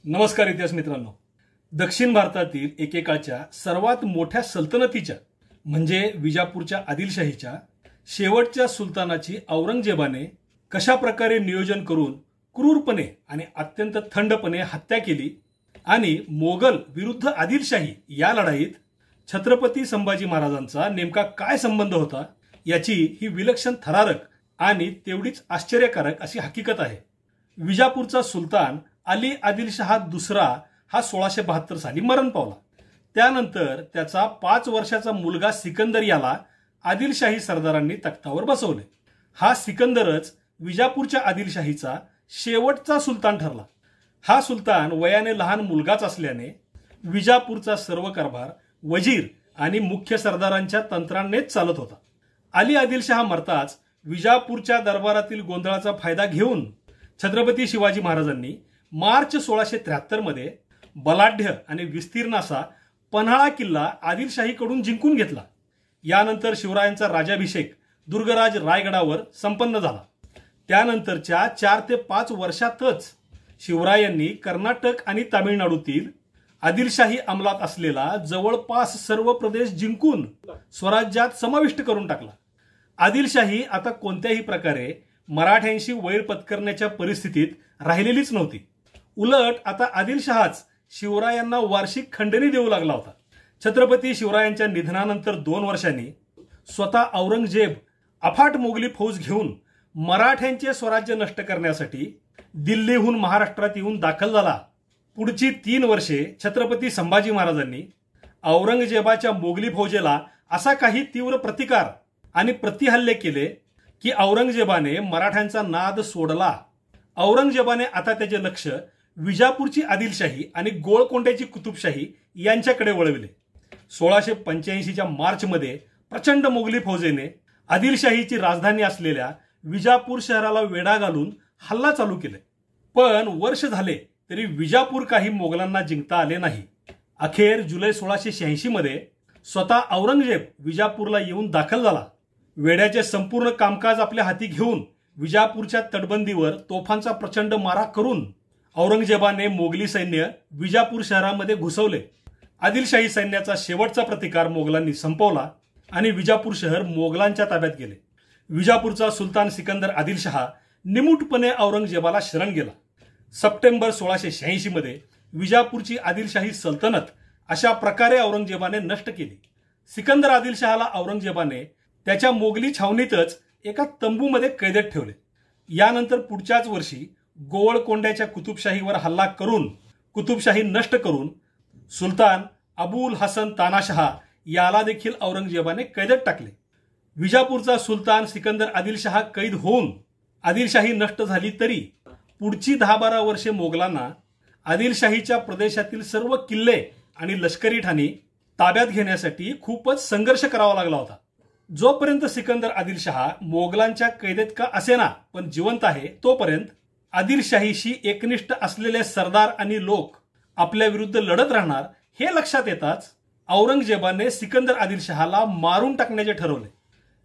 नमस्कार इतिहास मित्रांनो। दक्षिण भारतातील एकेकाळच्या सर्वात मोठ्या सल्तनतीच्या म्हणजे विजापूरच्या आदिलशाहीच्या शेवटच्या सुलतानाची औरंगजेबाने कशा प्रकारे नियोजन करून क्रूरपणे आणि अत्यंत थंडपणे हत्या केली आणि मोगल विरुद्ध आदिलशाही या लढाईत छत्रपती संभाजी महाराजांचा नेमका काय संबंध होता याची ही विलक्षण थरारक आणि तेवढीच आश्चर्यकारक अशी हकीकत आहे। विजापूरचा सुलतान अली आदिलशाह दुसरा हा 1672 साली मरण पावला। त्यानंतर त्याचा 5 वर्षाचा मुलगा सिकंदर याला आदिलशाही सरदारांनी तख्तावर बसवले। हा सिकंदरच विजापूरच्या आदिलशाहीचा शेवटचा सुलतान ठरला। हा सुलतान वयाने लहान मुलगाच असल्याने विजापूरचा सर्व कारभार वजीर आणि मुख्य सरदारांच्या तंत्रानेच चालत होता। अली आदिलशाह मरताच विजापूरच्या दरबारातील गोंधळाचा फायदा घेऊन छत्रपती शिवाजी महाराजांनी मार्च 1673 मध्ये बलाढ्य आणि विस्तीर्ण असा पन्हाळा किल्ला आदिलशाहीकडून जिंकून घेतला। यानंतर शिवरायांचा राज्याभिषेक दुर्गराज रायगडावर संपन्न झाला। त्यानंतरच्या 4 ते 5 वर्षातच शिवरायांनी कर्नाटक आणि तामिळनाडूतील आदिलशाही अंमलात असलेला जवळपास सर्व प्रदेश जिंकून स्वराज्यात समाविष्ट करून टाकला। आदिलशाही आता कोणत्याही प्रकारे मराठ्यांशी वैर पत्करण्याच्या परिस्थितीत राहिलेलीच नव्हती। उलट आता आदिलशहाच शिवरायांना वार्षिक खंडणी देऊ लागला होता। छत्रपती शिवरायांच्या निधनानंतर 2 वर्षांनी स्वतः औरंगजेब अफाट मोगली फौज घेऊन मराठ्यांचे स्वराज्य नष्ट करण्यासाठी दिल्लीहून महाराष्ट्रात येऊन दाखल झाला। पुढची 3 वर्षे छत्रपती संभाजी महाराजांनी औरंगजेबाच्या मोगली फौजेला असा काही तीव्र प्रतिकार आणि प्रतिहल्ले केले की औरंगजेबाने मराठ्यांचा नाद सोडला। औरंगजेबाने आता त्याचे लक्ष विजापूरची आदिलशाही आणि गोळकोंड्याची कुतुबशाही यांच्याकडे वळविले। 1685च्या मार्च मध्ये प्रचंड मोगली फौजेने आदिलशाहीची राजधानी असलेल्या विजापूर शहराला वेढा घालून हल्ला चालू केले। पण वर्ष झाले तरी विजापूर काही मोगलांना जिंकता आले नाही। अखेर जुलै 1686 मध्ये स्वतः औरंगजेब विजापूरला येऊन दाखल झाला। वेढ्याचे संपूर्ण कामकाज आपल्या हाती घेऊन विजापूरच्या तटबंदीवर तोफांचा प्रचंड मारा करून औरंगजेबाने मोगली सैन्य विजापूर शहरामध्ये घुसवले। आदिलशाही सैन्याचा शेवटचा प्रतिकार मोगलांनी संपवला आणि विजापूर शहर मोगलांच्या ताब्यात गेले। विजापूरचा सुलतान सिकंदर आदिलशहा निमूटपणे औरंगजेबाला शरण गेला। सप्टेंबर 1686 मध्ये विजापूरची आदिलशाही सल्तनत अशा प्रकारे औरंगजेबाने नष्ट केली। सिकंदर आदिलशहाला औरंगजेबाने त्याच्या मोगली छावणीतच एका तंबूमध्ये कैदेत ठेवले। यानंतर पुढच्याच वर्षी गोळकोंड्याच्या कुतुबशाहीवर हल्ला करून कुतुबशाही नष्ट करून सुलतान अबुल हसन तानाशहा याला देखील औरंगजेबाने कैदेत टाकले। विजापूरचा सुलतान सिकंदर आदिलशहा कैद होऊन आदिलशाही नष्ट झाली तरी पुढची 10-12 वर्षे मोगलांना आदिलशाहीच्या प्रदेशातील सर्व किल्ले आणि लष्करी ठाणी ताब्यात घेण्यासाठी खूपच संघर्ष करावा लागला होता। जोपर्यंत सिकंदर आदिलशहा मोगलांच्या कैदेत का असेना पण जिवंत आहे तोपर्यंत आदिलशाहीशी एकनिष्ठ असलेले सरदार आणि लोक आपल्या विरुद्ध लढत राहणार हे लक्षात येताच औरंगजेबाने सिकंदर आदिलशहाला मारून टाकण्याचे ठरवले।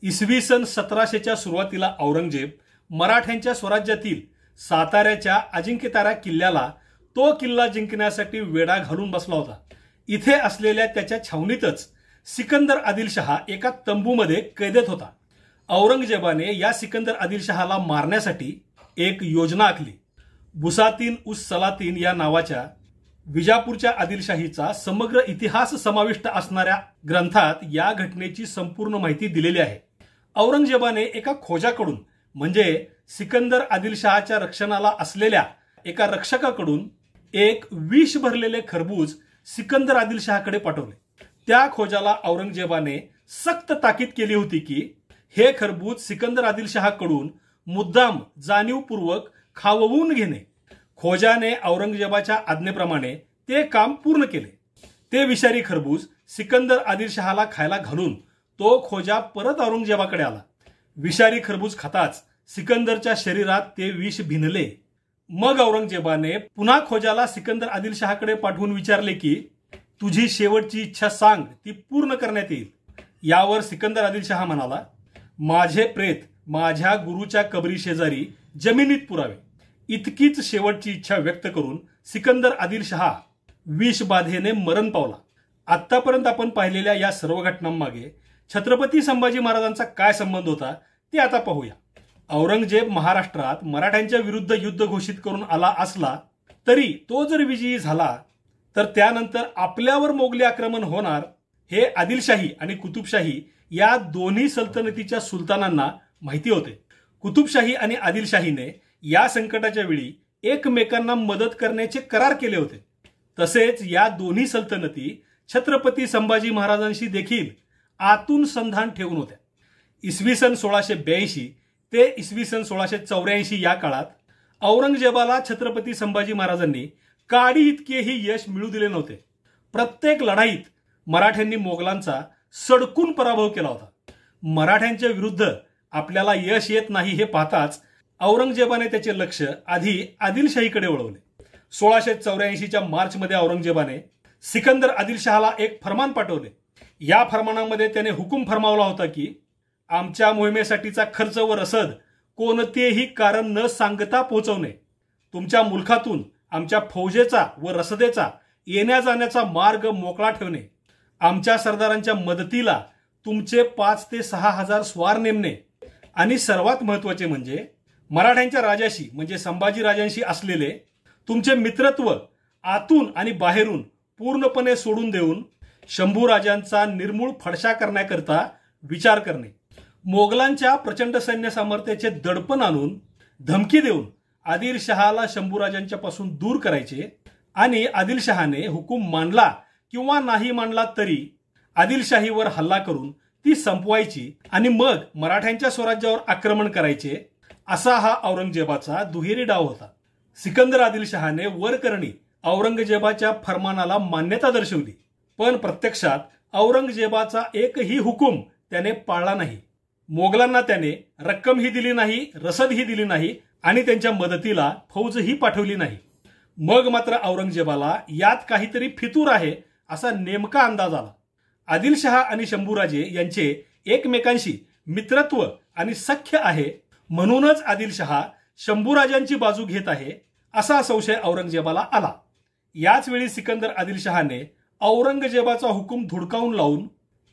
इसवी सन 1700च्या सुरुवातीला औरंगजेब मराठ्यांच्या स्वराज्यातील साताऱ्याच्या अजिंक्यतारा किल्ल्याला तो किल्ला जिंकण्यासाठी वेढा घालून बसला होता। इथे असलेल्या त्याच्या छावणीतच सिकंदर आदिलशहा एका तंबूमध्ये कैदेत होता। औरंगजेबाने या सिकंदर आदिलशहाला मारण्यासाठी एक योजना आखली। बुसातीन उस सलातीन या नावाच्या विजापूरच्या आदिलशाहीचा समग्र इतिहास समाविष्ट असणाऱ्या ग्रंथात या घटनेची संपूर्ण माहिती दिलेली आहे। औरंगजेबाने एका खोजाकडून म्हणजे सिकंदर आदिलशहाच्या रक्षणाला असलेल्या एका रक्षकाकडून एक विष भरलेले खरबूज सिकंदर आदिलशहाकडे पाठवले। त्या खोजाला औरंगजेबाने सक्त ताकीद केली होती की हे खरबूज सिकंदर आदिलशहाकडून मुद्दाम जाणीवपूर्वक खाववून घेणे। खोजाने औरंगजेबाच्या आज्ञेप्रमाणे ते काम पूर्ण केले। ते विषारी खरबूज सिकंदर आदिलशहाला खायला घालून तो खोजा परत औरंगजेबाकडे आला। विषारी खरबूज खाताच सिकंदरच्या शरीरात ते विष भिनले। मग औरंगजेबाने पुन्हा खोजाला सिकंदर आदिलशहाकडे पाठवून विचारले की तुझी शेवटची इच्छा सांग, ती पूर्ण करण्यात येईल। यावर सिकंदर आदिलशहा म्हणाला, माझे प्रेत माझ्या गुरुच्या कबरी शेजारी जमिनीत पुरावे। इतकीच शेवटची इच्छा व्यक्त करून सिकंदर आदिलशहा विषबाधेने मरण पावला. आतापर्यंत आपण पाहिलेल्या या सर्व घटनांमागे छत्रपती संभाजी महाराजांचा काय संबंध होता ते आता पाहूया. औरंगजेब महाराष्ट्रात मराठ्यांच्या विरुद्ध युद्ध घोषित करून आला असला तरी तो जर विजयी झाला तर त्यानंतर आपल्यावर मोगली आक्रमण होणार हे आदिलशाही आणि कुतुबशाही या दोन्ही सल्तनतीच्या सुलतानांना माहिती होते. कुतुबशाही आणि आदिलशाहीने या संकटाच्या वेळी एकमेकांना मदत करण्याचे करार केले होते. तसेच या दोन्ही सल्तनती छत्रपती संभाजी महाराजांशी देखील आतून संधान ठेवून होत्या. इसवी सन 1682 ते इसवी सन 1684 या काळात औरंगजेबाला छत्रपती संभाजी महाराजांनी काडी इतकेही यश मिळू दिले नव्हते. प्रत्येक लढाईत मराठ्यांनी मोगलांचा सडकून पराभव केला होता. मराठ्यांच्या विरुद्ध आपल्याला यश येत नाही हे पाहताच औरंगजेबाने त्याचे लक्ष आधी आदिलशाहीकडे वळवले. 1684च्या मार्चमध्ये औरंगजेबाने सिकंदर आदिलशहाला एक फरमान पाठवले. या फरमानामध्ये त्याने हुकूम फरमावला होता की आमच्या मोहिमेसाठीचा खर्च व रसद कोणतेही कारण न सांगता पोहोचवणे, तुमच्या मुलखातून आमच्या फौजेचा व रसदेचा येण्या जाण्याचा मार्ग मोकळा ठेवणे, आमच्या सरदारांच्या मदतीला तुमचे 5 ते 6 हजार स्वार नेमणे आणि सर्वात महत्त्वाचे म्हणजे मराठ्यांच्या राजाशी म्हणजे संभाजी राजांशी असलेले तुमचे मित्रत्व आतून आणि बाहेरून पूर्णपणे सोडून देऊन शंभूराजांचा निर्मूळ फडशा करण्याकरता विचार करणे, मोगलांच्या प्रचंड सैन्य सामर्थ्याचे दडपण आणून धमकी देऊन आदिलशहाला शंभूराजांच्या पासून दूर करायचे आणि आदिलशहाने हुकूम मानला किंवा नाही मानला तरी आदिलशाहीवर हल्ला करून ती संपवायची आणि मग मराठ्यांच्या स्वराज्यावर आक्रमण करायचे, असा हा औरंगजेबाचा दुहेरी डाव होता. सिकंदर आदिलशहाने वरकरणी औरंगजेबाच्या फरमानाला मान्यता दर्शवली, पण प्रत्यक्षात औरंगजेबाचा एकही हुकूम त्याने पाळला नाही. मोगलांना त्याने रक्कमही दिली नाही, रसदही दिली नाही आणि त्यांच्या मदतीला फौजही पाठवली नाही. मग मात्र औरंगजेबाला यात काहीतरी फितूर आहे असा नेमका अंदाज आला. आदिलशहा आणि शंभूराजे यांचे एकमेकांशी मित्रत्व आणि सख्य आहे, म्हणूनच आदिलशहा शंभूराजांची बाजू घेत आहे असा संशय औरंगजेबाला आला. याच वेळी सिकंदर आदिलशहाने औरंगजेबाचा हुकूम धुडकावून लावून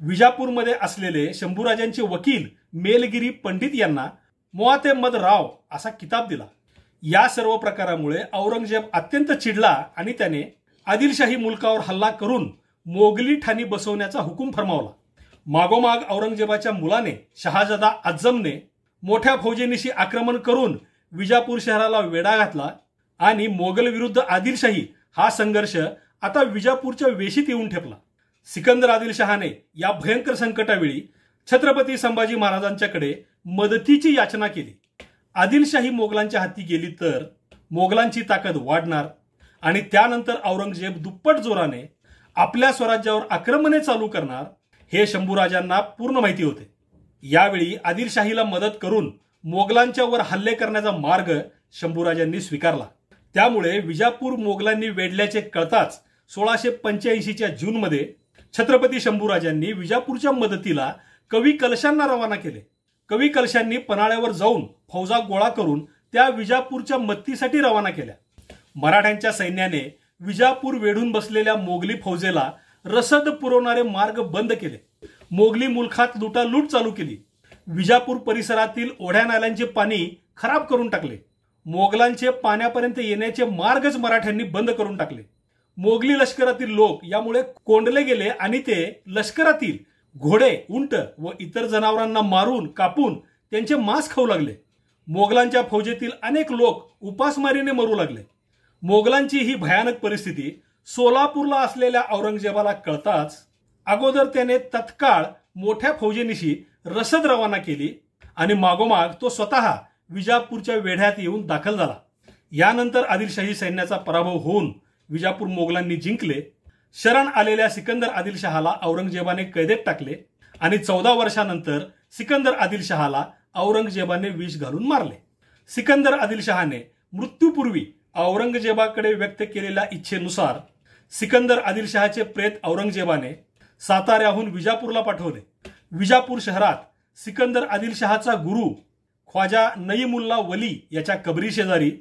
विजापूरमध्ये असलेले शंभूराजांचे वकील मेलगिरी पंडित यांना मुआतेमद राव असा किताब दिला. या सर्व प्रकारामुळे औरंगजेब अत्यंत चिडला आणि त्याने आदिलशाही मुलकावर हल्ला करून मोगली ठाणी बसवण्याचा हुकूम फरमावला. मागोमाग औरंगजेबाच्या मुलाने शहाजादा आझमने मोठ्या फौजेनिशी आक्रमण करून विजापूर शहराला वेढा घातला आणि मोगल विरुद्ध आदिलशाही हा संघर्ष आता विजापूरच्या वेशीत येऊन ठेपला. सिकंदर आदिलशहाने या भयंकर संकटावेळी छत्रपती संभाजी महाराजांच्याकडे मदतीची याचना केली. आदिलशाही मोगलांच्या हाती गेली तर मोगलांची ताकद वाढणार आणि त्यानंतर औरंगजेब दुप्पट जोराने आपल्या स्वराज्यावर आक्रमणे चालू करणार हे शंभूराजांना पूर्ण माहिती होते. यावेळी आदिलशाहीला मदत करून मोगलांच्या वर हल्ले करण्याचा मार्ग शंभूराजांनी स्वीकारला. त्यामुळे विजापूर मोगलांनी वेढल्याचे कळताच 1685च्या जूनमध्ये छत्रपती शंभूराजांनी विजापूरच्या मदतीला कवी कलशांना रवाना केले. कवी कलशांनी पन्हाळ्यावर जाऊन फौजा गोळा करून त्या विजापूरच्या मदतीसाठी रवाना केल्या. मराठ्यांच्या सैन्याने विजापूर वेढून बसलेल्या मोगली फौजेला रसद पुरवणारे मार्ग बंद केले. मोगली मुलखात लुटालूट चालू केली. विजापूर परिसरातील ओढ्या नाल्यांचे पाणी खराब करून टाकले. मोगलांचे पाण्यापर्यंत येण्याचे मार्गच मराठ्यांनी बंद करून टाकले. मोगली लष्करातील लोक यामुळे कोंडले गेले आणि ते लष्करातील घोडे, उंट व इतर जनावरांना मारून कापून त्यांचे मांस खाऊ लागले. मोगलांच्या फौजेतील अनेक लोक उपासमारीने मरू लागले. मोगलांची ही भयानक परिस्थिती सोलापूरला असलेल्या औरंगजेबाला कळताच अगोदर त्याने तत्काळ मोठ्या फौजेनिशी रसद रवाना केली आणि मागोमाग तो स्वतः विजापूरच्या वेढ्यात येऊन दाखल झाला. यानंतर आदिलशाही सैन्याचा पराभव होऊन विजापूर मोगलांनी जिंकले. शरण आलेल्या सिकंदर आदिलशहाला औरंगजेबाने कैदेत टाकले आणि 14 वर्षानंतर सिकंदर आदिलशहाला औरंगजेबाने विष घालून मारले. सिकंदर आदिलशहाने मृत्यूपूर्वी औरंगजेबाकडे व्यक्त केलेल्या इच्छेनुसार सिकंदर आदिलशहाचे प्रेत औरंगजेबाने साताऱ्याहून विजापूरला पाठवले. विजापूर शहरात सिकंदर आदिलशहाचा गुरु ख्वाजा नईमुल्ला वली याच्या कबरी शेजारी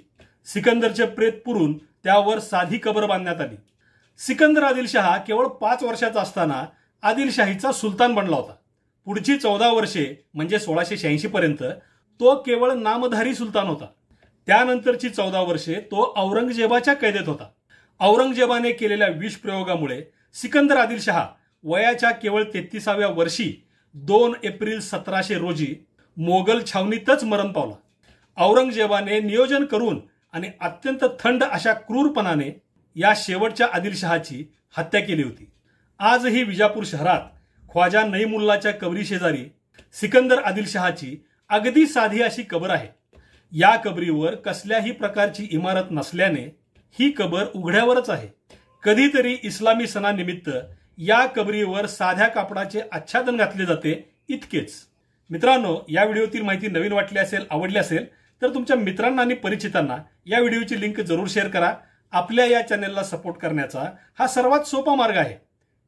सिकंदरचे प्रेत पुरून त्यावर साधी कबर बांधण्यात आली. सिकंदर आदिलशहा केवळ 5 वर्षाचा असताना आदिलशाहीचा सुलतान बनला होता. पुढची 14 वर्षे म्हणजे 1686 पर्यंत तो केवळ नामधारी सुलतान होता. त्यानंतरची 14 वर्षे तो औरंगजेबाच्या कैदेत होता. औरंगजेबाने केलेल्या विषप्रयोगामुळे सिकंदर आदिलशहा वयाच्या केवळ 33व्या वर्षी 2 एप्रिल 1700 रोजी मोगल छावणीतच मरण पावला. औरंगजेबाने नियोजन करून आणि अत्यंत थंड अशा क्रूरपणाने या शेवटच्या आदिलशहाची हत्या केली होती. आजही विजापूर शहरात ख्वाजा नईमुल्लाच्या कबरी शेजारी सिकंदर आदिलशहाची अगदी साधी अशी कबर आहे. या कबरीवर कसल्याही प्रकारची इमारत नसल्याने ही कबर उघड्यावरच आहे. कधीतरी इस्लामी सणानिमित्त या कबरीवर साध्या कापडाचे आच्छादन घातले जाते, इतकेच. मित्रांनो, या व्हिडिओतील माहिती नवीन वाटली असेल, आवडली असेल तर तुमच्या मित्रांना आणि परिचितांना या व्हिडिओची लिंक जरूर शेअर करा. आपल्या या चॅनलला सपोर्ट करण्याचा हा सर्वात सोपा मार्ग आहे.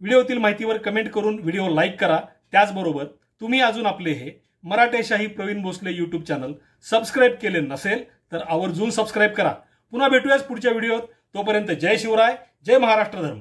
व्हिडिओतील माहितीवर कमेंट करून व्हिडिओ लाईक करा. त्याचबरोबर तुम्ही अजून आपले हे मराठेशाही Pravin Bhosale YouTube channel subscribe केले नसेल तर आवर्जून सबस्क्राईब करा. पुन्हा भेटूयाच पुढच्या व्हिडिओत. तोपर्यंत जय शिवराय, जय महाराष्ट्र धर्म.